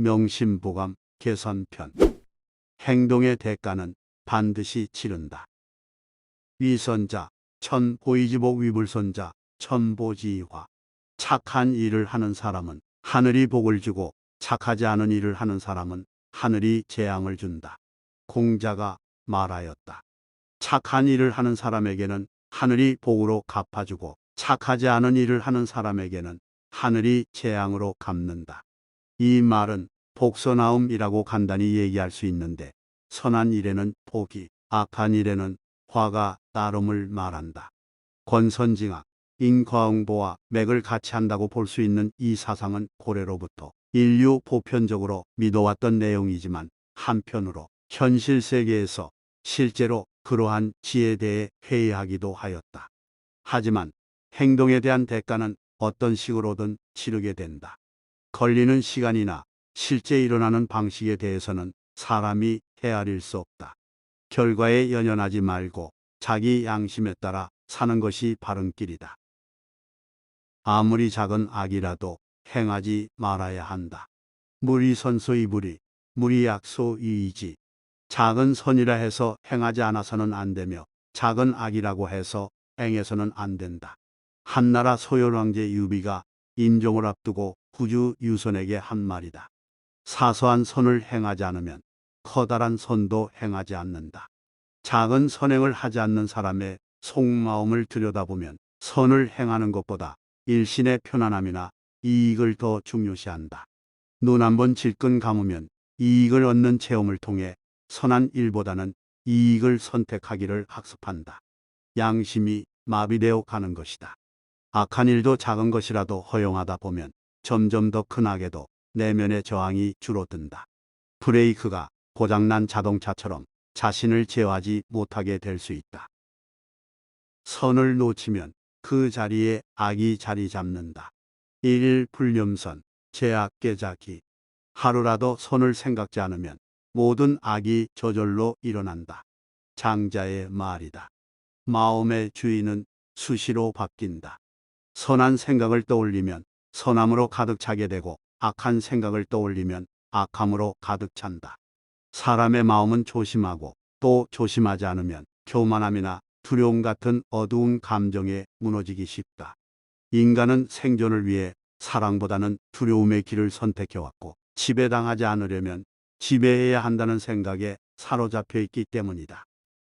명심보감 개선편. 행동의 대가는 반드시 치른다. 위선자 천보이지복 위불선자 천보지이화. 착한 일을 하는 사람은 하늘이 복을 주고 착하지 않은 일을 하는 사람은 하늘이 재앙을 준다. 공자가 말하였다. 착한 일을 하는 사람에게는 하늘이 복으로 갚아주고 착하지 않은 일을 하는 사람에게는 하늘이 재앙으로 갚는다. 이 말은 복선아움이라고 간단히 얘기할 수 있는데 선한 일에는 복이, 악한 일에는 화가 따름을 말한다. 권선징악, 인과응보와 맥을 같이 한다고 볼 수 있는 이 사상은 고래로부터 인류 보편적으로 믿어왔던 내용이지만 한편으로 현실 세계에서 실제로 그러한 지에 대해 회의하기도 하였다. 하지만 행동에 대한 대가는 어떤 식으로든 치르게 된다. 걸리는 시간이나 실제 일어나는 방식에 대해서는 사람이 헤아릴 수 없다. 결과에 연연하지 말고 자기 양심에 따라 사는 것이 바른 길이다. 아무리 작은 악이라도 행하지 말아야 한다. 무리선소이불이, 무리약소이이지. 작은 선이라 해서 행하지 않아서는 안 되며 작은 악이라고 해서 행해서는 안 된다. 한나라 소열왕제 유비가 임종을 앞두고 후주 유선에게 한 말이다. 사소한 선을 행하지 않으면 커다란 선도 행하지 않는다. 작은 선행을 하지 않는 사람의 속마음을 들여다보면 선을 행하는 것보다 일신의 편안함이나 이익을 더 중요시한다. 눈 한번 질끈 감으면 이익을 얻는 체험을 통해 선한 일보다는 이익을 선택하기를 학습한다. 양심이 마비되어 가는 것이다. 악한 일도 작은 것이라도 허용하다 보면 점점 더 큰 악에도 내면의 저항이 줄어든다. 브레이크가 고장난 자동차처럼 자신을 제어하지 못하게 될 수 있다. 선을 놓치면 그 자리에 악이 자리 잡는다. 일불념선, 제악 깨자기. 하루라도 선을 생각지 않으면 모든 악이 저절로 일어난다. 장자의 말이다. 마음의 주인은 수시로 바뀐다. 선한 생각을 떠올리면 선함으로 가득 차게 되고 악한 생각을 떠올리면 악함으로 가득 찬다. 사람의 마음은 조심하고 또 조심하지 않으면 교만함이나 두려움 같은 어두운 감정에 무너지기 쉽다. 인간은 생존을 위해 사랑보다는 두려움의 길을 선택해왔고 지배당하지 않으려면 지배해야 한다는 생각에 사로잡혀 있기 때문이다.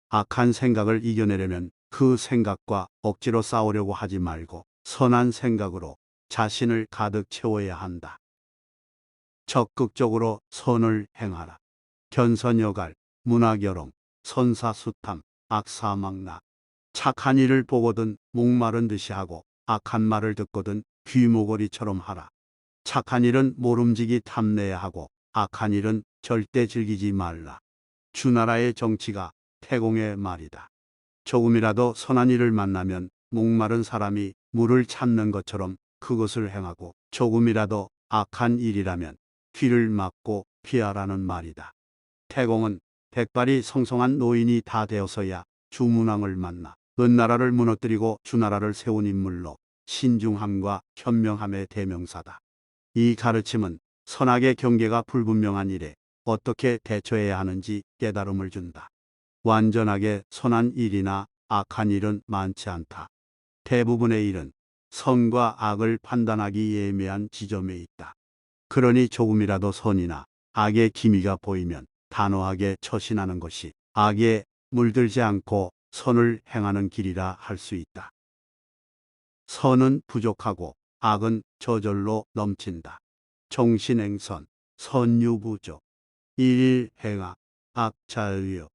악한 생각을 이겨내려면 그 생각과 억지로 싸우려고 하지 말고 선한 생각으로 자신을 가득 채워야 한다. 적극적으로 선을 행하라. 견선여갈, 문화결옹, 선사수탐, 악사망락. 착한 일을 보거든 목마른 듯이 하고 악한 말을 듣거든 귀모거리처럼 하라. 착한 일은 모름지기 탐내야 하고 악한 일은 절대 즐기지 말라. 주나라의 정치가 태공의 말이다. 조금이라도 선한 일을 만나면 목마른 사람이 물을 찾는 것처럼 그것을 행하고 조금이라도 악한 일이라면 귀를 막고 피하라는 말이다. 태공은 백발이 성성한 노인이 다 되어서야 주문왕을 만나 은나라를 무너뜨리고 주나라를 세운 인물로 신중함과 현명함의 대명사다. 이 가르침은 선악의 경계가 불분명한 일에 어떻게 대처해야 하는지 깨달음을 준다. 완전하게 선한 일이나 악한 일은 많지 않다. 대부분의 일은 선과 악을 판단하기 예매한 지점에 있다. 그러니 조금이라도 선이나 악의 기미가 보이면 단호하게 처신하는 것이 악에 물들지 않고 선을 행하는 길이라 할 수 있다. 선은 부족하고 악은 저절로 넘친다. 정신행선, 선유부족, 일일행악, 악자의여.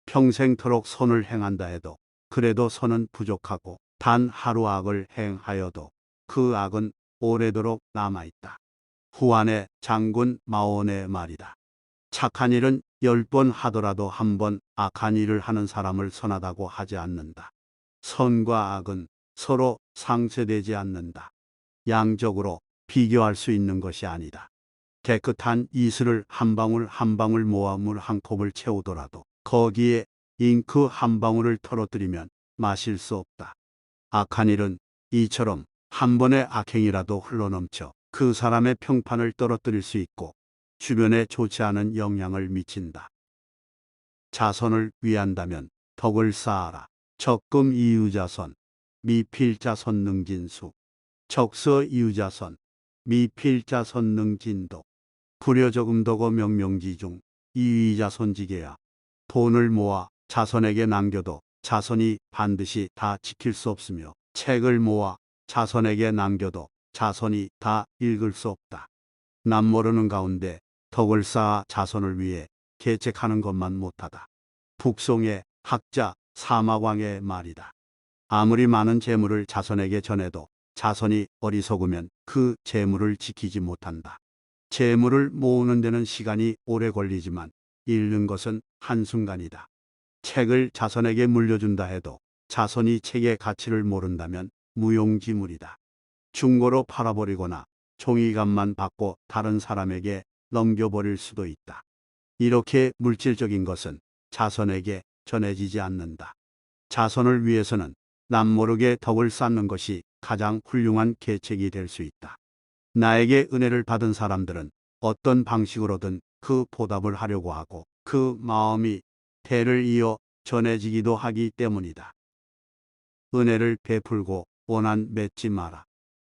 평생토록 선을 행한다 해도 그래도 선은 부족하고 단 하루 악을 행하여도 그 악은 오래도록 남아있다. 후한의 장군 마온의 말이다. 착한 일은 10번 하더라도 한 번 악한 일을 하는 사람을 선하다고 하지 않는다. 선과 악은 서로 상쇄되지 않는다. 양적으로 비교할 수 있는 것이 아니다. 깨끗한 이슬을 한 방울 한 방울 모아 물 한 컵을 채우더라도 거기에 잉크 한 방울을 떨어뜨리면 마실 수 없다. 악한 일은 이처럼 한 번의 악행이라도 흘러넘쳐 그 사람의 평판을 떨어뜨릴 수 있고 주변에 좋지 않은 영향을 미친다. 자선을 위한다면 덕을 쌓아라. 적금 이유자선, 미필자선 능진수. 적서 이유자선, 미필자선 능진도. 불여적음덕어 명명지중, 이위자선지계야. 돈을 모아 자선에게 남겨도 자선이 반드시 다 지킬 수 없으며, 책을 모아 자선에게 남겨도 자선이 다 읽을 수 없다. 남모르는 가운데 덕을 쌓아 자선을 위해 계책하는 것만 못하다. 북송의 학자 사마왕의 말이다. 아무리 많은 재물을 자선에게 전해도 자선이 어리석으면 그 재물을 지키지 못한다. 재물을 모으는 데는 시간이 오래 걸리지만 잃는 것은 한순간이다. 책을 자선에게 물려준다 해도 자선이 책의 가치를 모른다면 무용지물이다. 중고로 팔아버리거나 종이값만 받고 다른 사람에게 넘겨버릴 수도 있다. 이렇게 물질적인 것은 자선에게 전해지지 않는다. 자선을 위해서는 남모르게 덕을 쌓는 것이 가장 훌륭한 계책이 될 수 있다. 나에게 은혜를 받은 사람들은 어떤 방식으로든 그 보답을 하려고 하고 그 마음이 대를 이어 전해지기도 하기 때문이다. 은혜를 베풀고 원한 맺지 마라.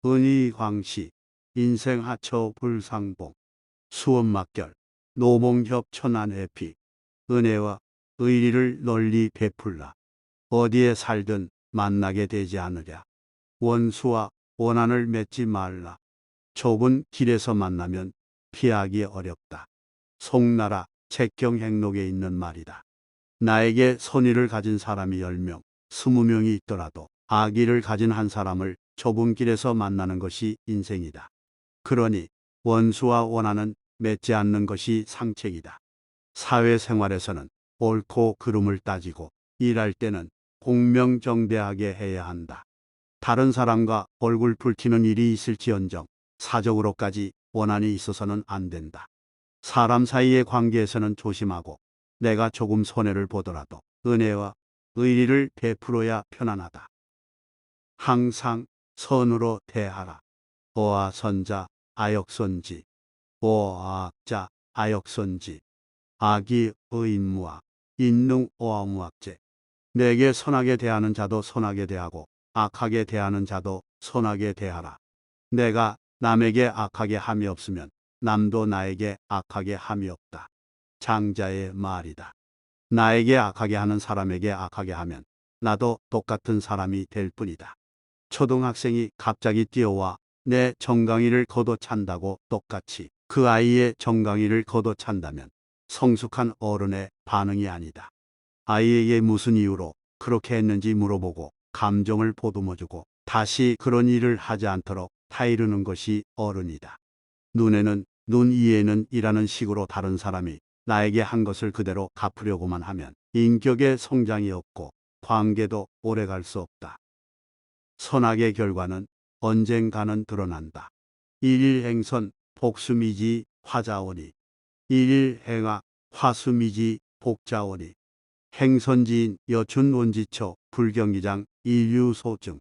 은희광시, 인생하처 불상봉, 수원막결, 노봉협 천안해피. 은혜와 의리를 널리 베풀라. 어디에 살든 만나게 되지 않으랴. 원수와 원한을 맺지 말라. 좁은 길에서 만나면 피하기 어렵다. 송나라 책경행록에 있는 말이다. 나에게 선의를 가진 사람이 10명, 20명이 있더라도 악의를 가진 한 사람을 좁은 길에서 만나는 것이 인생이다. 그러니 원수와 원한은 맺지 않는 것이 상책이다. 사회생활에서는 옳고 그름을 따지고 일할 때는 공명정대하게 해야 한다. 다른 사람과 얼굴 붉히는 일이 있을지언정 사적으로까지 원한이 있어서는 안 된다. 사람 사이의 관계에서는 조심하고 내가 조금 손해를 보더라도 은혜와 의리를 베풀어야 편안하다. 항상 선으로 대하라. 오아선자 아역선지, 오아악자 아역선지. 악이 의인무아, 인능 오아무악제. 내게 선하게 대하는 자도 선하게 대하고 악하게 대하는 자도 선하게 대하라. 내가 남에게 악하게 함이 없으면 남도 나에게 악하게 함이 없다. 장자의 말이다. 나에게 악하게 하는 사람에게 악하게 하면 나도 똑같은 사람이 될 뿐이다. 초등학생이 갑자기 뛰어와 내 정강이를 걷어찬다고 똑같이 그 아이의 정강이를 걷어찬다면 성숙한 어른의 반응이 아니다. 아이에게 무슨 이유로 그렇게 했는지 물어보고 감정을 보듬어주고 다시 그런 일을 하지 않도록 타이르는 것이 어른이다. 눈에는 눈, 이에는 이라는 식으로 다른 사람이 나에게 한 것을 그대로 갚으려고만 하면 인격의 성장이 없고 관계도 오래갈 수 없다. 선악의 결과는 언젠가는 드러난다. 일일행선 복수미지 화자오니. 일일행악 화수미지 복자오니. 행선지인 여춘원지처 불경기장 인류소증.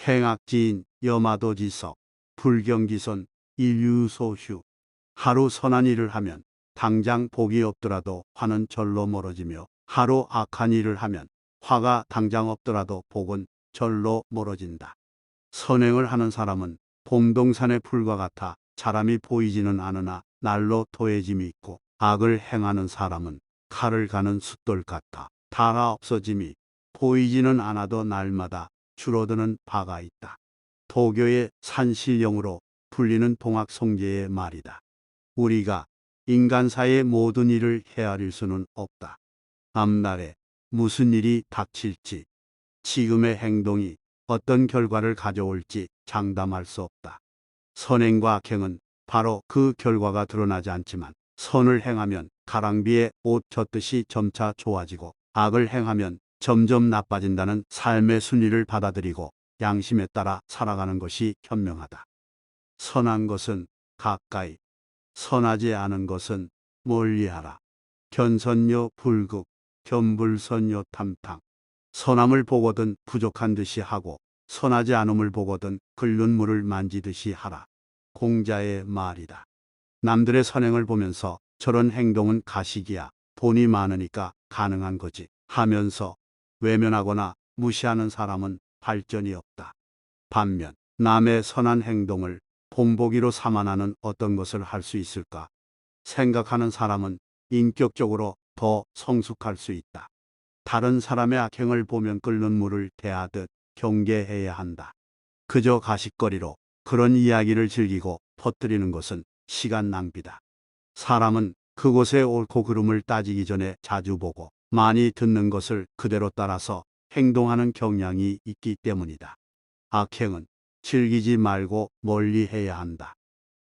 행악지인 여마도지석 불경기선 인류소휴. 하루 선한 일을 하면 당장 복이 없더라도 화는 절로 멀어지며 하루 악한 일을 하면 화가 당장 없더라도 복은 절로 멀어진다. 선행을 하는 사람은 봄동산의 풀과 같아 사람이 보이지는 않으나 날로 토해짐이 있고, 악을 행하는 사람은 칼을 가는 숫돌 같아 다 없어짐이 보이지는 않아도 날마다 줄어드는 바가 있다. 도교의 산신령으로 불리는 동학송제의 말이다. 우리가 인간사의 모든 일을 헤아릴 수는 없다. 앞날에 무슨 일이 닥칠지, 지금의 행동이 어떤 결과를 가져올지 장담할 수 없다. 선행과 악행은 바로 그 결과가 드러나지 않지만 선을 행하면 가랑비에 옷 젖듯이 점차 좋아지고 악을 행하면 점점 나빠진다는 삶의 순리를 받아들이고 양심에 따라 살아가는 것이 현명하다. 선한 것은 가까이, 선하지 않은 것은 멀리하라. 견선요 불극, 견불선요 탐탕. 선함을 보거든 부족한 듯이 하고 선하지 않음을 보거든 끓는 물을 만지듯이 하라. 공자의 말이다. 남들의 선행을 보면서 저런 행동은 가식이야. 돈이 많으니까 가능한 거지 하면서 외면하거나 무시하는 사람은 발전이 없다. 반면 남의 선한 행동을 본보기로 삼아나는 어떤 것을 할 수 있을까 생각하는 사람은 인격적으로 더 성숙할 수 있다. 다른 사람의 악행을 보면 끓는 물을 대하듯 경계해야 한다. 그저 가십거리로 그런 이야기를 즐기고 퍼뜨리는 것은 시간 낭비다. 사람은 그곳의 옳고 그름을 따지기 전에 자주 보고 많이 듣는 것을 그대로 따라서 행동하는 경향이 있기 때문이다. 악행은 즐기지 말고 멀리 해야 한다.